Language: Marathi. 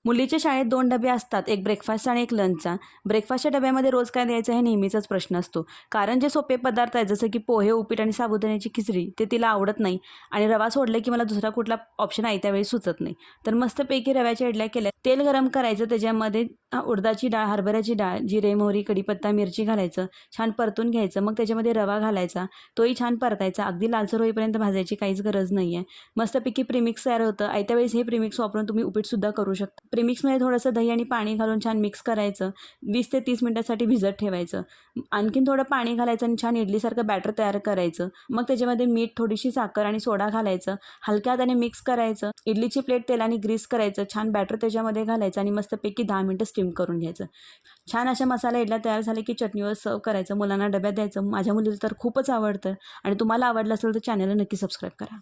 मुलीच्या शाळेत 2 डबे असतात, एक ब्रेकफास्ट आणि एक लंचचा. ब्रेकफास्टच्या डब्यामध्ये रोज काय द्यायचं हे नेहमीचाच प्रश्न असतो. कारण जे सोपे पदार्थ आहेत जसं की पोहे, उपीट आणि साबुदाण्याची खिचडी ते तिला आवडत नाही आणि रवा सोडलं की मला दुसरा कुठला ऑप्शन आहे त्यावेळी सुचत नाही. तर मस्तपैकी रव्याच्या इडल्या केल्या. तेल गरम करायचं, त्याच्यामध्ये उडदाची डाळ, हरभऱ्याची डाळ, जिरे, मोहरी, कढीपत्ता, मिरची घालायचं, छान परतून घ्यायचं. मग त्याच्यामध्ये रवा घालायचा, तोही छान परतायचा. अगदी लालसर होईपर्यंत भाजायची काहीच गरज नाही आहे. मस्तपैकी प्रीमिक्स तयार होतं. आयत्या वेळेस हे प्रीमिक्स वापरून तुम्ही उपीटसुद्धा करू शकता. प्रीमिक्समध्ये थोडंसं दही आणि पाणी घालून छान मिक्स करायचं. 20 ते 30 मिनिटासाठी भिजत ठेवायचं. आणखीन थोडं पाणी घालायचं आणि छान इडलीसारखं बॅटर तयार करायचं. मग त्याच्यामध्ये मीठ, थोडीशी साखर आणि सोडा घालायचं. हलक्या हाताने मिक्स करायचं. इडलीची प्लेट तेलाने ग्रीस करायचं. छान बॅटर त्याच्यामध्ये घालायचं आणि मस्तपैकी 10 मिनिटं स्टीम करून घ्यायचं. छान अशा मसाला इडल्या तयार झाले की चटणीवर सर्व करायचं. मुलांना डब्यात द्यायचं. माझ्या मुलीला तर खूपच आवडतं आणि तुम्हाला आवडलं असेल तर चॅनलला नक्की सबस्क्राईब करा.